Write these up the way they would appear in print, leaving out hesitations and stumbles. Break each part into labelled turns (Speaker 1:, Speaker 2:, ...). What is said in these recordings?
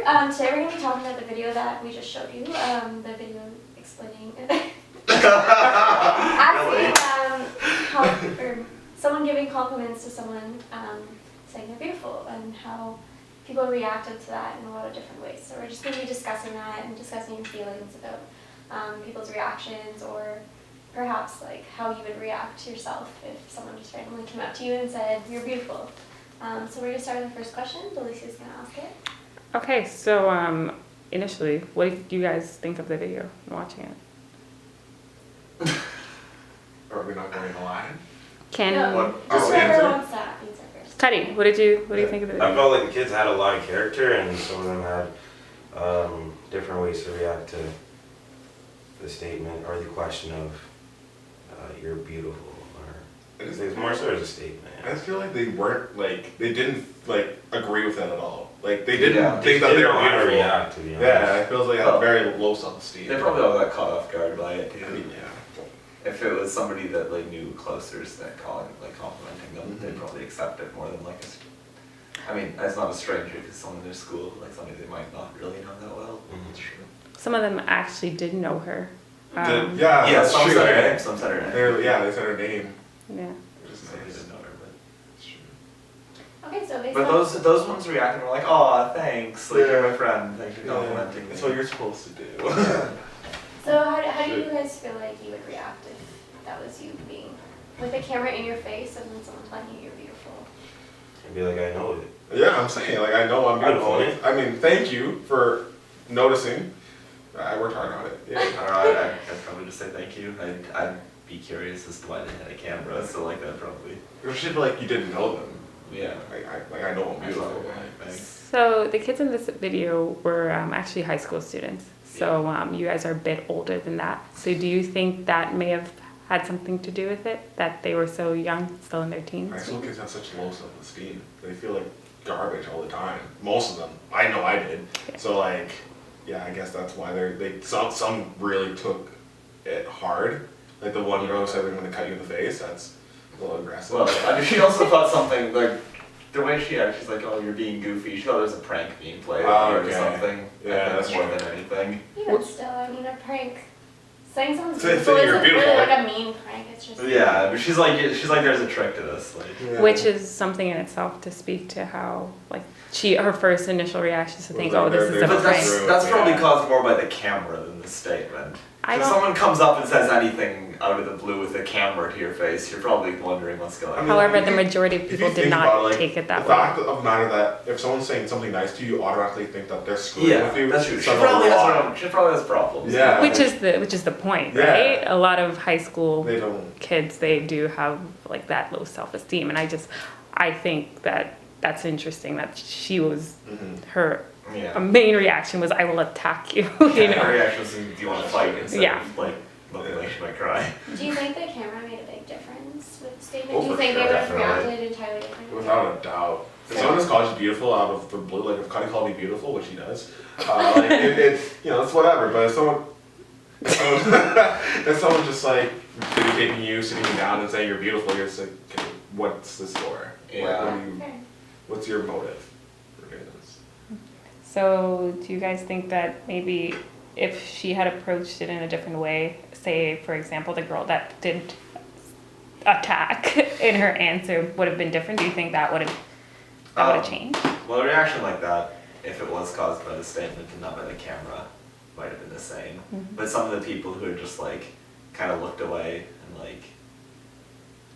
Speaker 1: Today we're going to be talking about the video that we just showed you, the video explaining, asking or someone giving compliments to someone saying they're beautiful and how people reacted to that in a lot of different ways. So we're just going to be discussing that and discussing your feelings about people's reactions, or perhaps like how you would react yourself if someone just randomly came up to you and said you're beautiful. So we're going to start with the first question. Delicia's going to ask it.
Speaker 2: Okay, so initially, what did you guys think of the video and watching it?
Speaker 3: Are we not going to lie?
Speaker 2: Ken,
Speaker 1: No, just whoever wants to answer first.
Speaker 2: Kudi, what do you think of the video?
Speaker 4: I felt like the kids had a lot of character, and some of them had different ways to react to the statement or the question of you're beautiful, or it's more so as a statement.
Speaker 3: I feel like they weren't they didn't agree with that at all. Like they didn't think that
Speaker 4: they
Speaker 3: they were
Speaker 4: don't know how to
Speaker 3: beautiful.
Speaker 4: react, to be honest.
Speaker 3: Yeah, it feels like they had very low self-esteem.
Speaker 5: They probably all got caught off guard by it too.
Speaker 3: I mean, yeah.
Speaker 5: If it was somebody that knew closer that complimenting them, they'd probably accept it more than it's not a stranger because someone in their school, somebody they might not really know that well. It's true.
Speaker 2: Some of them actually did know her.
Speaker 3: Yeah,
Speaker 5: Yeah, some
Speaker 3: true.
Speaker 5: said her name, some said her name.
Speaker 3: They said her name.
Speaker 2: Yeah.
Speaker 3: Which is
Speaker 5: Some
Speaker 3: nice.
Speaker 5: didn't know her, but
Speaker 3: It's true.
Speaker 1: Okay, so based
Speaker 5: But
Speaker 1: on
Speaker 5: those ones reacted were like, "Aw, thanks, you're my friend, thanks for complimenting me."
Speaker 3: That's what you're supposed to do.
Speaker 1: So how do you guys feel like you would react if that was you being with a camera in your face and then someone telling you you're beautiful?
Speaker 4: I'd be like, I know it.
Speaker 3: Yeah, I'm saying, I know I'm beautiful.
Speaker 4: I'd
Speaker 3: I mean, thank you for noticing. I worked hard on it.
Speaker 5: I don't know, I'd probably just say thank you. I'd be curious as to why they had a camera, so I'd probably.
Speaker 3: It should be like you didn't know them.
Speaker 5: Yeah.
Speaker 3: I know I'm beautiful.
Speaker 5: Thanks.
Speaker 2: So the kids in this video were actually high school students. So you guys are a bit older than that. So do you think that may have had something to do with it, that they were so young, still in their teens?
Speaker 3: High school kids have such low self-esteem. They feel like garbage all the time. Most of them. I know I did.
Speaker 2: Yeah.
Speaker 3: So I guess that's why some really took it hard. Like the one girl who said they're going to cut you in the face. That's a little aggressive.
Speaker 5: Well, she also thought something the way she acted, she's like, "Oh, you're being goofy." She thought it was a prank being played on her or something.
Speaker 3: Yeah, that's
Speaker 5: more
Speaker 3: true.
Speaker 5: than anything.
Speaker 1: Even still, I mean, a prank. Saying someone's
Speaker 3: Saying
Speaker 1: beautiful
Speaker 3: you're
Speaker 1: isn't
Speaker 3: beautiful.
Speaker 1: really like a mean prank. It's just
Speaker 5: Yeah, but she's like, there's a trick to this.
Speaker 3: Yeah.
Speaker 2: Which is something in itself to speak to how, her first initial reaction is to think, oh, this is a
Speaker 5: But
Speaker 2: prank.
Speaker 5: that's probably caused more by the camera than the statement.
Speaker 2: I
Speaker 5: If
Speaker 2: don't-
Speaker 5: someone comes up and says anything out of the blue with a camera to your face, you're probably wondering what's going on.
Speaker 2: However, the majority of
Speaker 3: If you
Speaker 2: people did
Speaker 3: think
Speaker 2: not
Speaker 3: about,
Speaker 2: take it that
Speaker 3: the
Speaker 2: way.
Speaker 3: fact of the matter that if someone's saying something nice to you, you automatically think that they're screwing
Speaker 5: Yeah,
Speaker 3: with you.
Speaker 5: that's true. She
Speaker 3: says a
Speaker 5: probably
Speaker 3: lot.
Speaker 5: has problems.
Speaker 3: Yeah.
Speaker 2: Which is the point,
Speaker 3: Yeah.
Speaker 2: right? A lot of high school
Speaker 3: They don't.
Speaker 2: kids, they do have that low self-esteem, and I think that's interesting that she was her
Speaker 5: Yeah.
Speaker 2: main reaction was, I will attack you.
Speaker 5: Her
Speaker 2: you know.
Speaker 5: reaction was, do you want to fight instead
Speaker 2: Yeah.
Speaker 5: of looking like she might cry.
Speaker 1: Do you think the camera made a big difference with the statement?
Speaker 3: Oh,
Speaker 1: Do you
Speaker 3: for
Speaker 1: think
Speaker 3: sure,
Speaker 1: they would have
Speaker 5: definitely.
Speaker 1: reacted entirely differently?
Speaker 3: Without a doubt. If someone just calls you beautiful out of the blue, like if Kudi called me beautiful, which he does, it's whatever. But if someone just taking you, sitting you down and saying you're beautiful, you're just like, okay, what's this for?
Speaker 5: Yeah.
Speaker 3: What's your motive for doing this?
Speaker 2: So do you guys think that maybe if she had approached it in a different way, say, for example, the girl that did attack in her answer would have been different? Do you think that would have changed?
Speaker 5: Well, a reaction like that, if it was caused by the statement and not by the camera, might have been the same.
Speaker 2: Mm-hmm.
Speaker 5: But some of the people who are just kind of looked away and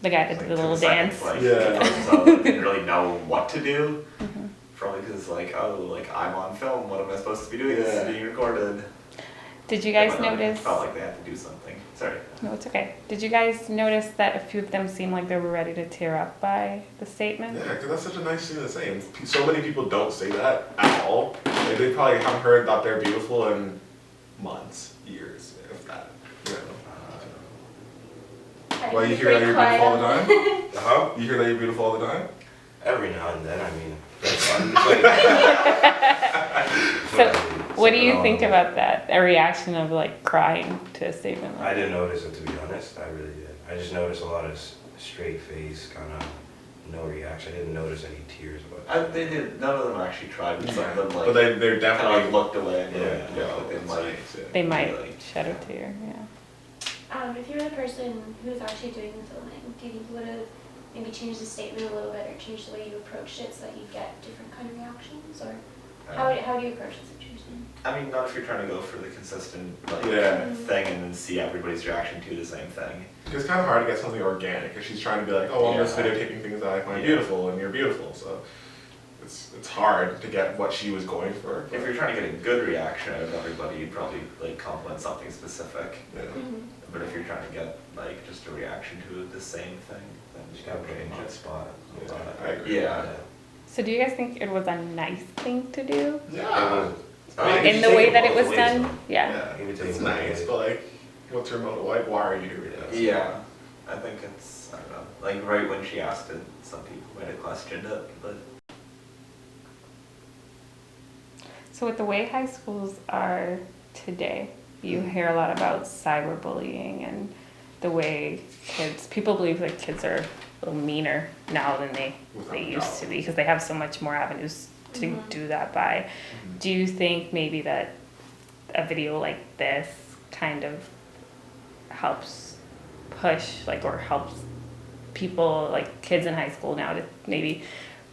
Speaker 2: The guy that did the
Speaker 5: took
Speaker 2: little
Speaker 5: a second,
Speaker 2: dance.
Speaker 5: didn't really know what to do.
Speaker 2: Mm-hmm.
Speaker 5: Probably because I'm on film. What am I supposed to be doing? This is being recorded.
Speaker 2: Did you
Speaker 5: They
Speaker 2: guys
Speaker 5: might not have
Speaker 2: notice?
Speaker 5: Felt like they had to do something. Sorry.
Speaker 2: No, it's okay. Did you guys notice that a few of them seemed like they were ready to tear up by the statement?
Speaker 3: Yeah, because that's such a nice thing to say. And so many people don't say that at all. They probably haven't heard that they're beautiful in months, years, if that. Well, you hear that you're beautiful all the time?
Speaker 4: Huh?
Speaker 3: You hear that you're beautiful all the time?
Speaker 4: Every now and then, I mean, that's fun.
Speaker 2: So, what do you think about that? A reaction of crying to a statement?
Speaker 4: I didn't notice it, to be honest. I really did. I just noticed a lot of straight face, kind of no reaction. I didn't notice any tears about
Speaker 5: They did. None of them actually tried, but some of them
Speaker 3: But
Speaker 5: like
Speaker 3: they're
Speaker 5: kind
Speaker 3: definitely
Speaker 5: of like looked away. And
Speaker 4: Yeah.
Speaker 5: like they
Speaker 3: that's
Speaker 5: might.
Speaker 3: nice, yeah.
Speaker 2: They might
Speaker 5: Really?
Speaker 2: shed a tear, yeah.
Speaker 1: If you were the person who was actually doing the filming, do you think you would have maybe changed the statement a little bit or changed the way you approached it so that you get different kind of reactions? Or how do you approach the situation?
Speaker 5: I mean, not if you're trying to go for the consistent like
Speaker 3: Yeah.
Speaker 5: thing and then see everybody's reaction to the same thing.
Speaker 3: It's kind of hard to get something organic because she's trying to be like, oh, I'm just
Speaker 5: Yeah.
Speaker 3: videotaping things that I find
Speaker 5: Yeah.
Speaker 3: beautiful, and you're beautiful. So it's hard to get what she was going for.
Speaker 5: If you're trying to get a good reaction out of everybody, you'd probably like compliment something specific.
Speaker 3: Yeah.
Speaker 5: But if you're trying to get like just a reaction to the same thing, then
Speaker 4: it.
Speaker 5: you
Speaker 4: You gotta
Speaker 5: gotta
Speaker 4: put
Speaker 5: change
Speaker 4: them on the
Speaker 5: it.
Speaker 4: spot.
Speaker 3: I agree.
Speaker 5: Yeah.
Speaker 2: So do you guys think it was a nice thing to do?
Speaker 3: Yeah.
Speaker 5: I mean,
Speaker 2: In the way that it was done? Yeah.
Speaker 3: Yeah.
Speaker 4: Give it to
Speaker 3: It's
Speaker 4: you.
Speaker 3: nice, but like, what's her motive? Like, why are you doing this?
Speaker 5: Yeah, I think it's, I don't know, like right when she asked it, some people might have questioned it, but
Speaker 2: So with the way high schools are today, you hear a lot about cyberbullying and the way people believe that kids are a little meaner now than they used to be because they have so much more avenues to do that by. Do you think maybe that a video like this kind of helps push or helps people like kids in high school now to maybe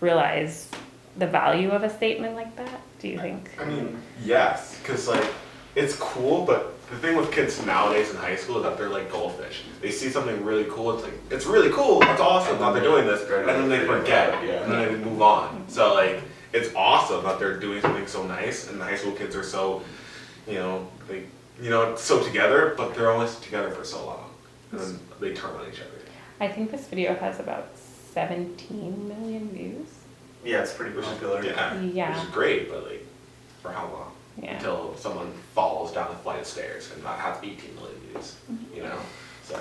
Speaker 2: realize the value of a statement like that? Do you think?
Speaker 3: I mean, yes, because like, it's cool, but the thing with kids nowadays in high school is that they're like goldfish. They see something really cool, it's like, it's really cool, that's awesome that they're doing this, and then they forget, and then they move on. So like, it's awesome that they're doing something so nice, and the high school kids are so, so together, but they're always together for so long, and then they turn on each other.
Speaker 2: I think this video has about 17 million views.
Speaker 5: yeah, it's pretty popular.
Speaker 3: Yeah,
Speaker 2: Yeah.
Speaker 3: which is great, but like, for how long?
Speaker 2: Yeah.
Speaker 3: Until someone falls down a flight of stairs, and that has 18 million views, you know? So.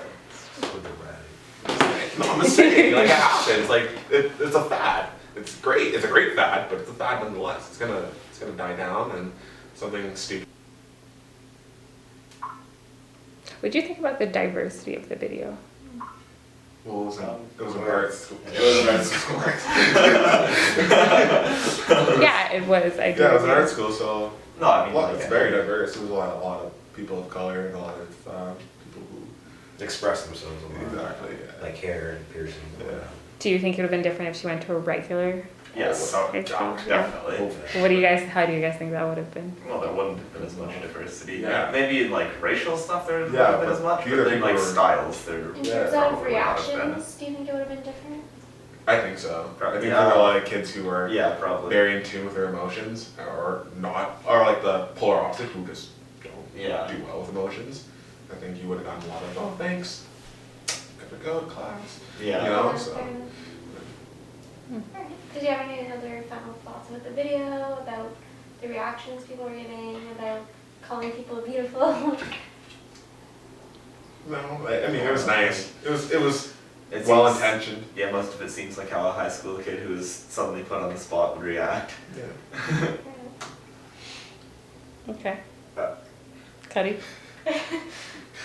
Speaker 4: With the rat.
Speaker 3: No, I'm just saying, like it happens. Like it's a fad. It's great. It's a great fad, but it's a fad nonetheless. It's gonna die down, and something stupid.
Speaker 2: What do you think about the diversity of the video?
Speaker 3: Well, it was an art school.
Speaker 5: It was an art school.
Speaker 2: Yeah, it was. I agree.
Speaker 3: Yeah, it was
Speaker 2: with
Speaker 3: an
Speaker 2: you.
Speaker 3: art school, so
Speaker 5: No, I mean, like,
Speaker 3: it's very diverse. There was a lot of people of color and a lot of people who
Speaker 4: Express themselves a lot.
Speaker 3: exactly. Yeah.
Speaker 4: Like hair and piercings and
Speaker 3: Yeah.
Speaker 4: whatnot.
Speaker 2: Do you think it would have been different if she went to a regular?
Speaker 5: Yes,
Speaker 2: high school? Yeah.
Speaker 5: definitely.
Speaker 2: How do you guys think that would have been?
Speaker 5: Well, there wouldn't have been as much diversity.
Speaker 3: Yeah.
Speaker 5: Maybe in like racial stuff there wouldn't
Speaker 3: Yeah,
Speaker 5: have been as
Speaker 3: but
Speaker 5: much,
Speaker 3: the
Speaker 5: but
Speaker 3: other
Speaker 5: in like
Speaker 3: people were-
Speaker 5: styles there.
Speaker 1: In
Speaker 3: Yeah,
Speaker 1: terms of
Speaker 5: probably would have been.
Speaker 1: reactions, do you think it would have been different?
Speaker 3: I think so. I think
Speaker 5: Yeah.
Speaker 3: there were a lot of kids who were
Speaker 5: Yeah, probably.
Speaker 3: very in tune with their emotions, or not, or like the polar opposite who just don't
Speaker 5: Yeah.
Speaker 3: do well with emotions. I think you would have gotten a lot of, oh, thanks, gotta go to class.
Speaker 5: Yeah.
Speaker 3: You know,
Speaker 1: Yeah,
Speaker 3: so.
Speaker 1: fair enough. Alright. Did you have any other final thoughts about the video, about the reactions people were giving, about calling people beautiful?
Speaker 3: No, I mean, it was nice. It was
Speaker 5: It
Speaker 3: well
Speaker 5: seems-
Speaker 3: intentioned.
Speaker 5: Yeah, most of it seems like how a high school kid who was suddenly put on the spot would react.
Speaker 3: Yeah.
Speaker 2: Okay.
Speaker 3: Uh,
Speaker 2: Kudi?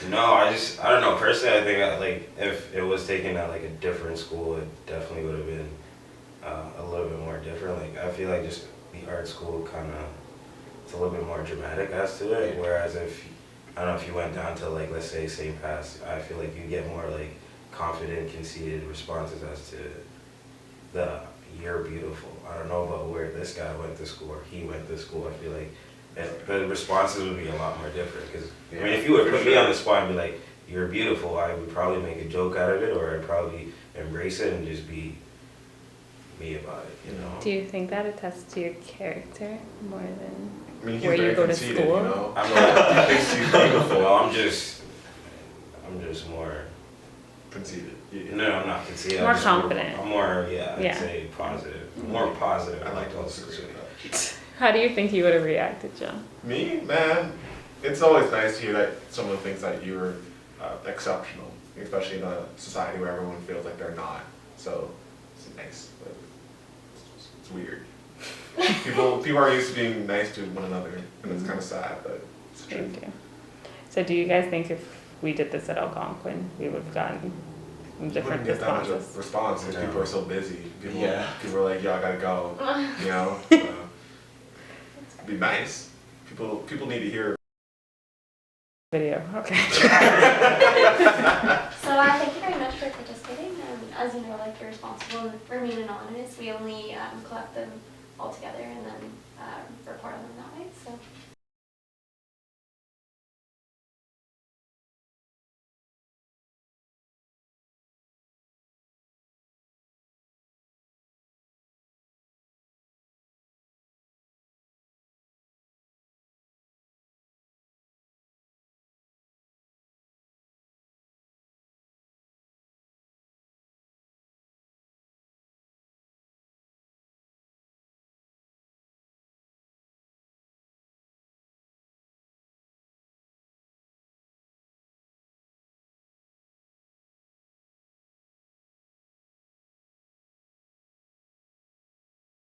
Speaker 4: No, I don't know. Personally, I think like if it was taken at like a different school, it definitely would have been a little bit more different. Like I feel like just the art school kind of it's a little bit more dramatic as to it. Whereas if I don't know if you went down to like let's say St. Pat's, I feel like you get more like confident, conceited responses as to the "you're beautiful." I don't know about where this guy went to school or he went to school. I feel like the responses would be a lot more different. Because I mean, if you would put me on the spot and be like, "You're beautiful," I would probably make a joke out of it, or I'd probably embrace it and just be me about it. You know.
Speaker 2: Do you think that attests to your character more than
Speaker 3: I mean, he's
Speaker 2: where you
Speaker 3: very
Speaker 2: go to
Speaker 3: conceited,
Speaker 2: school?
Speaker 3: you know.
Speaker 4: I'm not.
Speaker 3: He thinks he's beautiful.
Speaker 4: Well, I'm just more.
Speaker 3: Conceited. Yeah.
Speaker 4: No, I'm not conceited.
Speaker 2: More
Speaker 4: I'm just
Speaker 2: confident.
Speaker 4: I'm more, I'd
Speaker 2: Yeah.
Speaker 4: say positive. More positive.
Speaker 3: I like to
Speaker 4: also
Speaker 3: disagree
Speaker 4: say.
Speaker 3: with that.
Speaker 2: How do you think you would have reacted, John?
Speaker 3: Me, man, it's always nice to hear that someone thinks that you're exceptional, especially in a society where everyone feels like they're not. So it's nice, but it's weird. people are used to being nice to one another, and it's kind of sad, but it's true.
Speaker 2: Thank you. So do you guys think if we did this at Algonquin, we would have gotten
Speaker 3: You
Speaker 2: different
Speaker 3: wouldn't get that much
Speaker 2: responses.
Speaker 3: of response because
Speaker 4: No.
Speaker 3: people are so busy. People,
Speaker 5: Yeah.
Speaker 3: people are like, yeah, I gotta go. You know, so, it'd be nice. People need to hear.
Speaker 2: Video, okay.
Speaker 1: So thank you very much for participating. As you know, like you're responsible and remain anonymous. We only collect them all together and then report on them that way. So